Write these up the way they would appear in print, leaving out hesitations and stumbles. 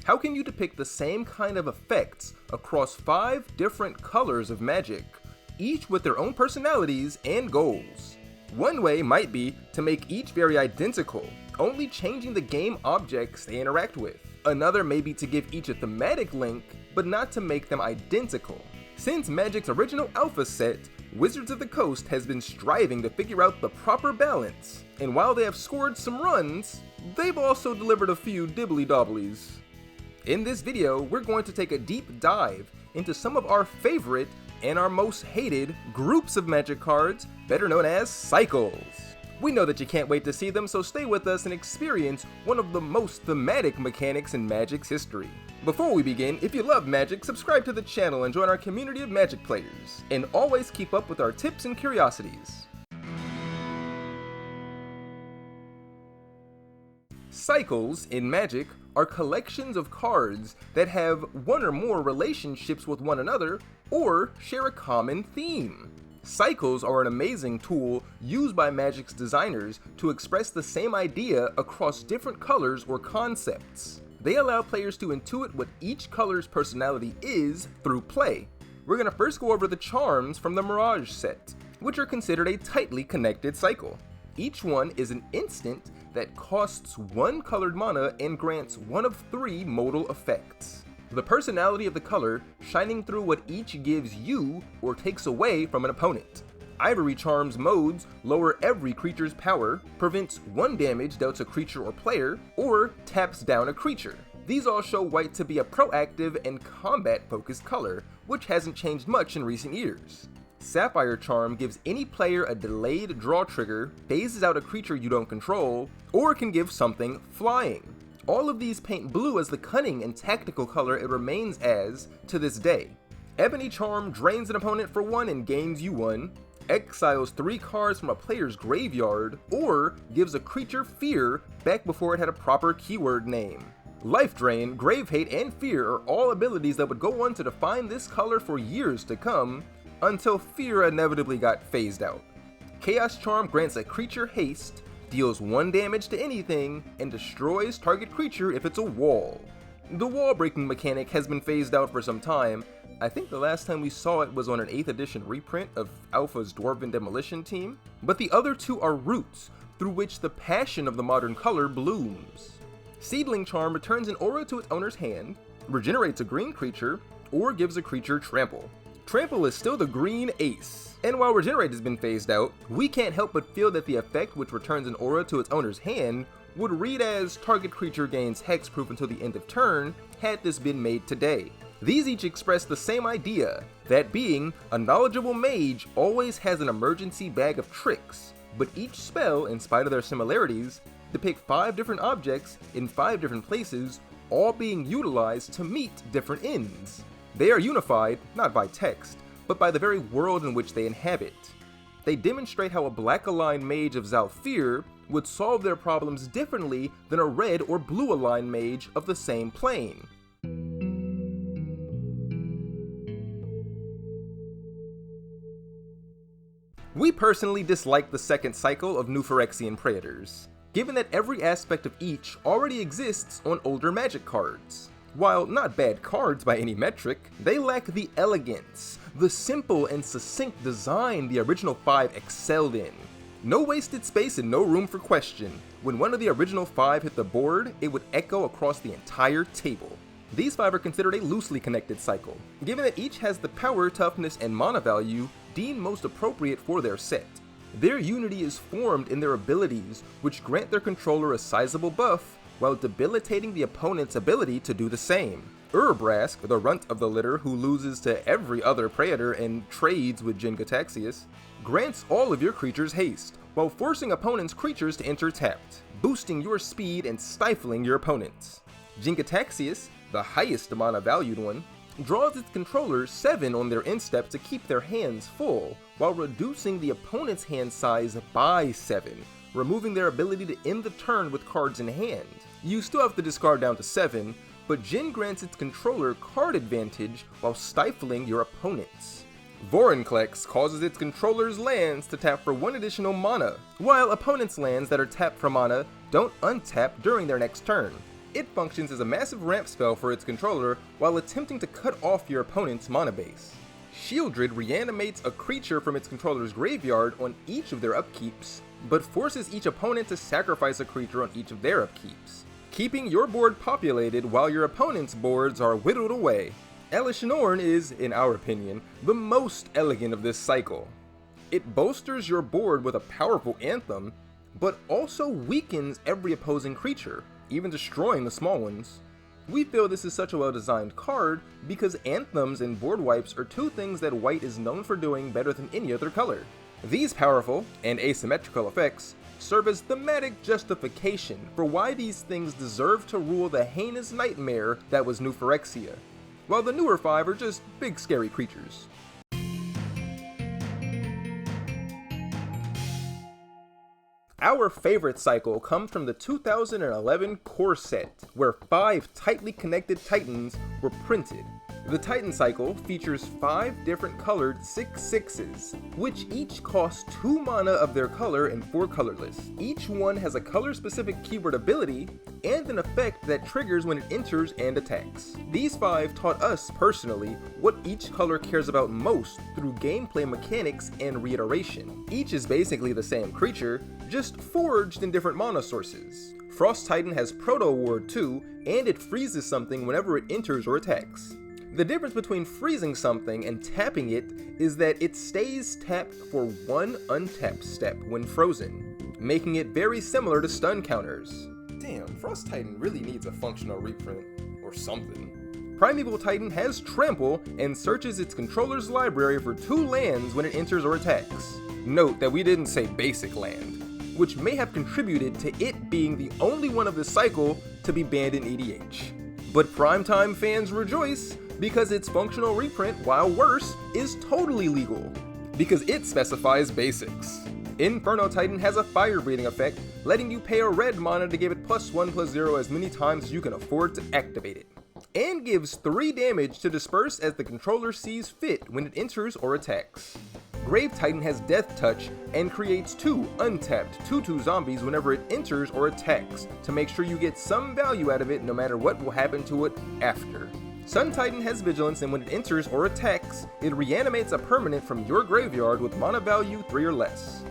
How can you depict the same kind of effects across 5 different colors of magic, each with their own personalities and goals? One way might be to make each very identical, only changing the game objects they interact with. Another may be to give each a thematic link, but not to make them identical. Since Magic's original alpha set, Wizards of the Coast has been striving to figure out the proper balance, and while they have scored some runs, they've also delivered a few dibbly-dobblies. In this video, we're going to take a deep dive into some of our favorite and our most hated groups of Magic cards, better known as cycles. We know that you can't wait to see them, so stay with us and experience one of the most thematic mechanics in Magic's history. Before we begin, if you love Magic, subscribe to the channel and join our community of Magic players, and always keep up with our tips and curiosities. Cycles in Magic are collections of cards that have one or more relationships with one another or share a common theme. Cycles are an amazing tool used by Magic's designers to express the same idea across different colors or concepts. They allow players to intuit what each color's personality is through play. We're going to first go over the charms from the Mirage set, which are considered a tightly connected cycle. Each one is an instant that costs 1 colored mana and grants one of 3 modal effects. The personality of the color shining through what each gives you or takes away from an opponent. Ivory Charm's modes lower every creature's power, prevents 1 damage dealt to creature or player, or taps down a creature. These all show white to be a proactive and combat-focused color, which hasn't changed much in recent years. Sapphire Charm gives any player a delayed draw trigger, phases out a creature you don't control, or can give something flying. All of these paint blue as the cunning and tactical color it remains as to this day. Ebony Charm drains an opponent for 1 and gains you 1, exiles 3 cards from a player's graveyard, or gives a creature fear back before it had a proper keyword name. Life Drain, Grave Hate, and Fear are all abilities that would go on to define this color for years to come, until Fear inevitably got phased out. Chaos Charm grants a creature haste, deals 1 damage to anything, and destroys target creature if it's a wall. The wall breaking mechanic has been phased out for some time. I think the last time we saw it was on an 8th edition reprint of Alpha's Dwarven Demolition team, but the other 2 are roots, through which the passion of the modern color blooms. Seedling Charm returns an aura to its owner's hand, regenerates a green creature, or gives a creature trample. Trample is still the green ace, and while Regenerate has been phased out, we can't help but feel that the effect which returns an aura to its owner's hand would read as target creature gains hexproof until the end of turn had this been made today. These each express the same idea, that being, a knowledgeable mage always has an emergency bag of tricks, but each spell, in spite of their similarities, depict 5 different objects in 5 different places, all being utilized to meet different ends. They are unified, not by text, but by the very world in which they inhabit. They demonstrate how a black-aligned mage of Zalfir would solve their problems differently than a red or blue-aligned mage of the same plane. We personally dislike the second cycle of New Phyrexian Praetors, given that every aspect of each already exists on older Magic cards. While not bad cards by any metric, they lack the elegance, the simple and succinct design the original 5 excelled in. No wasted space and no room for question. When one of the original 5 hit the board, it would echo across the entire table. These 5 are considered a loosely connected cycle, given that each has the power, toughness, and mana value deemed most appropriate for their set. Their unity is formed in their abilities, which grant their controller a sizable buff, while debilitating the opponent's ability to do the same. Urabrask, the runt of the litter who loses to every other Praetor and trades with Jin-Gataxias, grants all of your creatures haste, while forcing opponents' creatures to enter tapped, boosting your speed and stifling your opponents. Jin-Gataxias, the highest mana valued one, draws its controller 7 on their instep to keep their hands full, while reducing the opponent's hand size by 7, removing their ability to end the turn with cards in hand. You still have to discard down to 7, but Jin grants its controller card advantage while stifling your opponents. Vorinclex causes its controller's lands to tap for 1 additional mana, while opponents' lands that are tapped for mana don't untap during their next turn. It functions as a massive ramp spell for its controller while attempting to cut off your opponent's mana base. Shieldred reanimates a creature from its controller's graveyard on each of their upkeeps, but forces each opponent to sacrifice a creature on each of their upkeeps, keeping your board populated while your opponent's boards are whittled away. Elesh Norn is, in our opinion, the most elegant of this cycle. It bolsters your board with a powerful Anthem, but also weakens every opposing creature, even destroying the small ones. We feel this is such a well-designed card because Anthems and board wipes are two things that white is known for doing better than any other color. These powerful and asymmetrical effects serve as thematic justification for why these things deserve to rule the heinous nightmare that was New Phyrexia, while the newer 5 are just big scary creatures. Our favorite cycle comes from the 2011 core set, where 5 tightly connected Titans were printed. The Titan cycle features 5 different colored 6/6s, which each cost 2 mana of their color and 4 colorless. Each one has a color-specific keyword ability and an effect that triggers when it enters and attacks. These 5 taught us personally what each color cares about most through gameplay mechanics and reiteration. Each is basically the same creature, just forged in different mana sources. Frost Titan has Proto Ward too, and it freezes something whenever it enters or attacks. The difference between freezing something and tapping it is that it stays tapped for 1 untapped step when frozen, making it very similar to stun counters. Damn, Frost Titan really needs a functional reprint, or something. Primeval Titan has Trample and searches its controller's library for 2 lands when it enters or attacks. Note that we didn't say basic land, which may have contributed to it being the only one of the cycle to be banned in EDH. But Primetime fans rejoice because its functional reprint, while worse, is totally legal, because it specifies basics. Inferno Titan has a fire breathing effect, letting you pay a red mana to give it +1/+0 as many times as you can afford to activate it, and gives 3 damage to disperse as the controller sees fit when it enters or attacks. Grave Titan has Death Touch and creates 2 untapped 2/2 zombies whenever it enters or attacks to make sure you get some value out of it no matter what will happen to it after. Sun Titan has Vigilance, and when it enters or attacks, it reanimates a permanent from your graveyard with mana value 3 or less.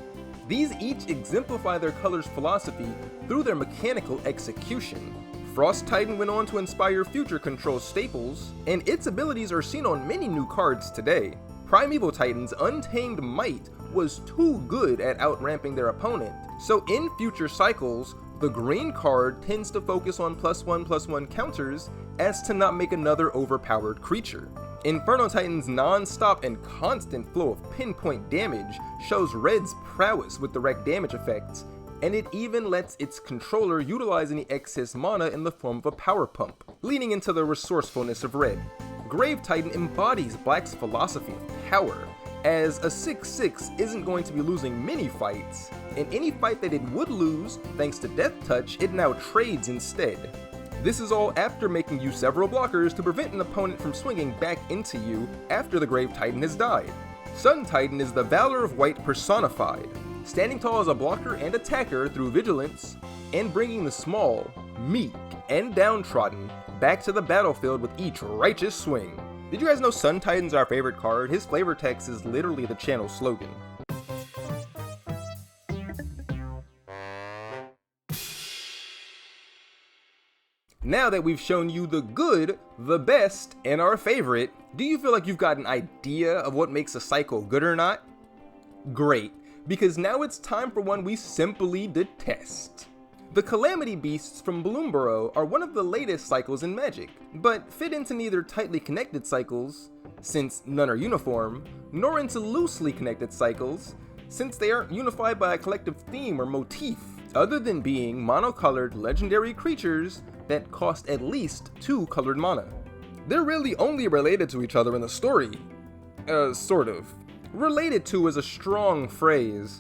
These each exemplify their color's philosophy through their mechanical execution. Frost Titan went on to inspire future control staples, and its abilities are seen on many new cards today. Primeval Titan's Untamed Might was too good at outramping their opponent, so in future cycles, the green card tends to focus on +1/+1 counters as to not make another overpowered creature. Inferno Titan's non-stop and constant flow of pinpoint damage shows Red's prowess with direct damage effects, and it even lets its controller utilize any excess mana in the form of a power pump, leaning into the resourcefulness of Red. Grave Titan embodies Black's philosophy of power, as a 6/6 isn't going to be losing many fights, and any fight that it would lose, thanks to Death Touch, it now trades instead. This is all after making you several blockers to prevent an opponent from swinging back into you after the Grave Titan has died. Sun Titan is the Valor of White personified, standing tall as a blocker and attacker through Vigilance, and bringing the small, meek, and downtrodden back to the battlefield with each righteous swing. Did you guys know Sun Titan's our favorite card? His flavor text is literally the channel's slogan. Now that we've shown you the good, the best, and our favorite, do you feel like you've got an idea of what makes a cycle good or not? Great, because now it's time for one we simply detest. The Calamity Beasts from Bloomborough are one of the latest cycles in Magic, but fit into neither tightly connected cycles, since none are uniform, nor into loosely connected cycles, since they aren't unified by a collective theme or motif, other than being monocolored legendary creatures that cost at least 2 colored mana. They're really only related to each other in the story. Sort of. Related to is a strong phrase.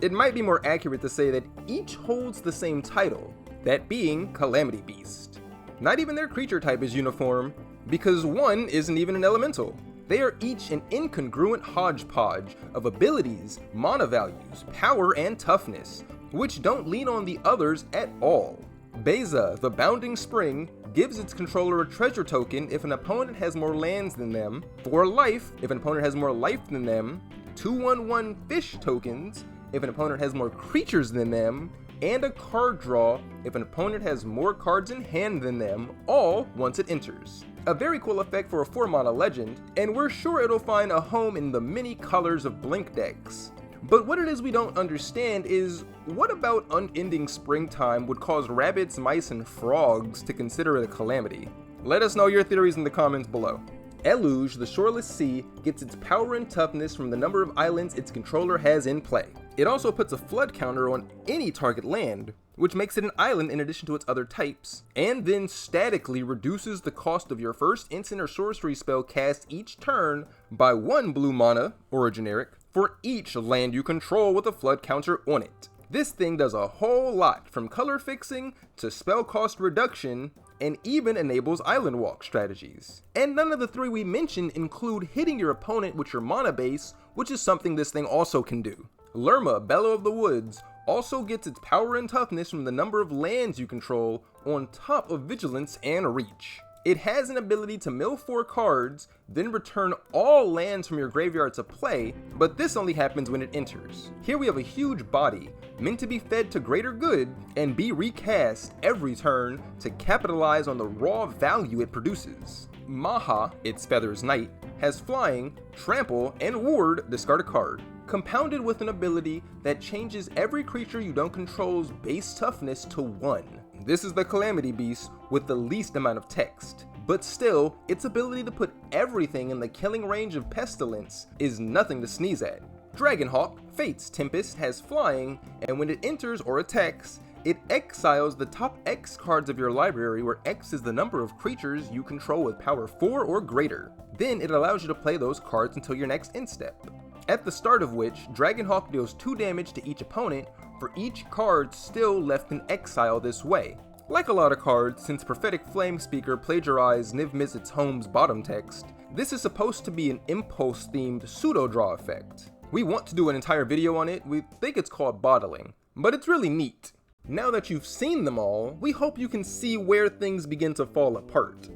It might be more accurate to say that each holds the same title, that being Calamity Beast. Not even their creature type is uniform, because one isn't even an elemental. They are each an incongruent hodgepodge of abilities, mana values, power, and toughness, which don't lean on the others at all. Beza, the Bounding Spring, gives its controller a treasure token if an opponent has more lands than them, 4 life if an opponent has more life than them, 2/1/1 fish tokens if an opponent has more creatures than them, and a card draw if an opponent has more cards in hand than them, all once it enters. A very cool effect for a 4-mana legend, and we're sure it'll find a home in the many colors of Blink decks. But what it is we don't understand is, what about unending springtime would cause rabbits, mice, and frogs to consider it a calamity? Let us know your theories in the comments below. Eluge, the Shoreless Sea, gets its power and toughness from the number of islands its controller has in play. It also puts a flood counter on any target land, which makes it an island in addition to its other types, and then statically reduces the cost of your first instant or sorcery spell cast each turn by 1 blue mana, or a generic, for each land you control with a flood counter on it. This thing does a whole lot, from color fixing to spell cost reduction, and even enables island walk strategies. And none of the 3 we mentioned include hitting your opponent with your mana base, which is something this thing also can do. Lerma, Bellow of the Woods, also gets its power and toughness from the number of lands you control on top of Vigilance and Reach. It has an ability to mill 4 cards, then return all lands from your graveyard to play, but this only happens when it enters. Here we have a huge body, meant to be fed to greater good, and be recast every turn to capitalize on the raw value it produces. Maha, its Feathers Knight, has Flying, Trample, and Ward, discard a card, compounded with an ability that changes every creature you don't control's base toughness to 1. This is the Calamity Beasts with the least amount of text, but still, its ability to put everything in the killing range of Pestilence is nothing to sneeze at. Dragonhawk, Fate's Tempest, has Flying, and when it enters or attacks, it exiles the top X cards of your library, where X is the number of creatures you control with power 4 or greater. Then it allows you to play those cards until your next end step. At the start of which, Dragonhawk deals 2 damage to each opponent for each card still left in exile this way. Like a lot of cards, since Prophetic Flamespeaker plagiarized Niv Mizzet's Home's bottom text, this is supposed to be an impulse-themed pseudo-draw effect. We want to do an entire video on it. We think it's called bottling, but it's really neat. Now that you've seen them all, we hope you can see where things begin to fall apart.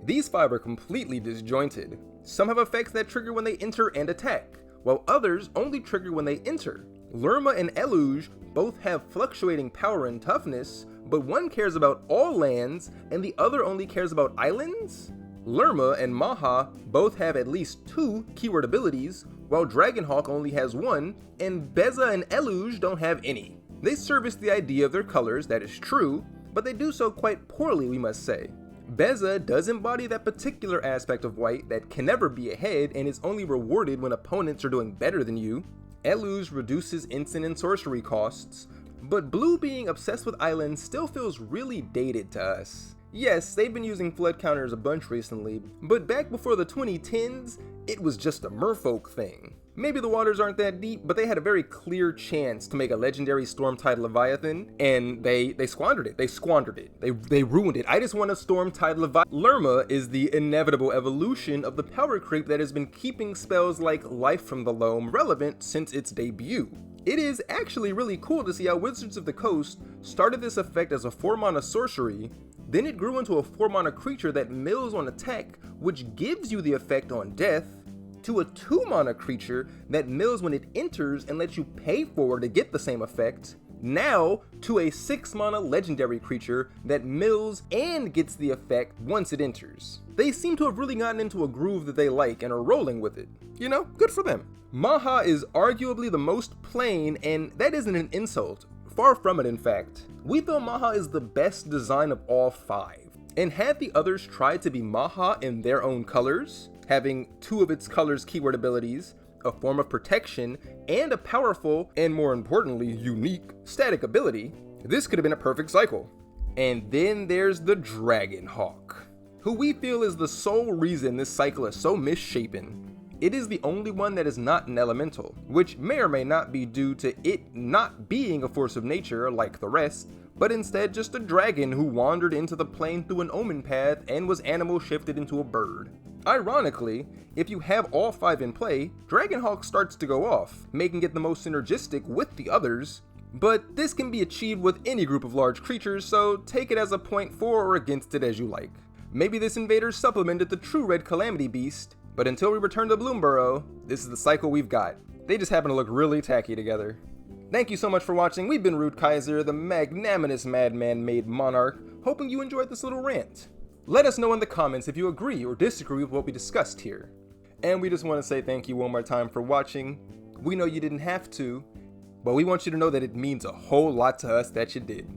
These 5 are completely disjointed. Some have effects that trigger when they enter and attack, while others only trigger when they enter. Lerma and Eluge both have fluctuating power and toughness, but one cares about all lands and the other only cares about islands? Lerma and Maha both have at least 2 keyword abilities, while Dragonhawk only has 1, and Beza and Eluge don't have any. They service the idea of their colors, that is true, but they do so quite poorly, we must say. Beza does embody that particular aspect of white that can never be ahead and is only rewarded when opponents are doing better than you. Eluge reduces instant and sorcery costs, but blue being obsessed with islands still feels really dated to us. Yes, they've been using flood counters a bunch recently, but back before the 2010s, it was just a merfolk thing. Maybe the waters aren't that deep, but they had a very clear chance to make a legendary Stormtide Leviathan, and they squandered it. They ruined it. I just want a Stormtide Leviathan. Lerma is the inevitable evolution of the power creep that has been keeping spells like Life from the Loam relevant since its debut. It is actually really cool to see how Wizards of the Coast started this effect as a 4-mana sorcery, then it grew into a 4-mana creature that mills on attack, which gives you the effect on death, to a 2-mana creature that mills when it enters and lets you pay for to get the same effect, now to a 6-mana legendary creature that mills and gets the effect once it enters. They seem to have really gotten into a groove that they like and are rolling with it. You know, good for them. Maha is arguably the most plain, and that isn't an insult. Far from it, in fact. We feel Maha is the best design of all 5. And had the others tried to be Maha in their own colors, having 2 of its colors' keyword abilities, a form of protection, and a powerful, and more importantly, unique static ability, this could have been a perfect cycle. And then there's the Dragonhawk, who we feel is the sole reason this cycle is so misshapen. It is the only one that is not an elemental, which may or may not be due to it not being a force of nature like the rest, but instead just a dragon who wandered into the plane through an omen path and was animal shifted into a bird. Ironically, if you have all 5 in play, Dragonhawk starts to go off, making it the most synergistic with the others, But this can be achieved with any group of large creatures, so take it as a point for or against it as you like. Maybe this invader supplemented the true red Calamity Beast, but until we return to Bloomborough, this is the cycle we've got. They just happen to look really tacky together. Thank you so much for watching. We've been Rude Kaiser, the magnanimous madman made monarch, hoping you enjoyed this little rant. Let us know in the comments if you agree or disagree with what we discussed here. And we just want to say thank you one more time for watching. We know you didn't have to, but we want you to know that it means a whole lot to us that you did.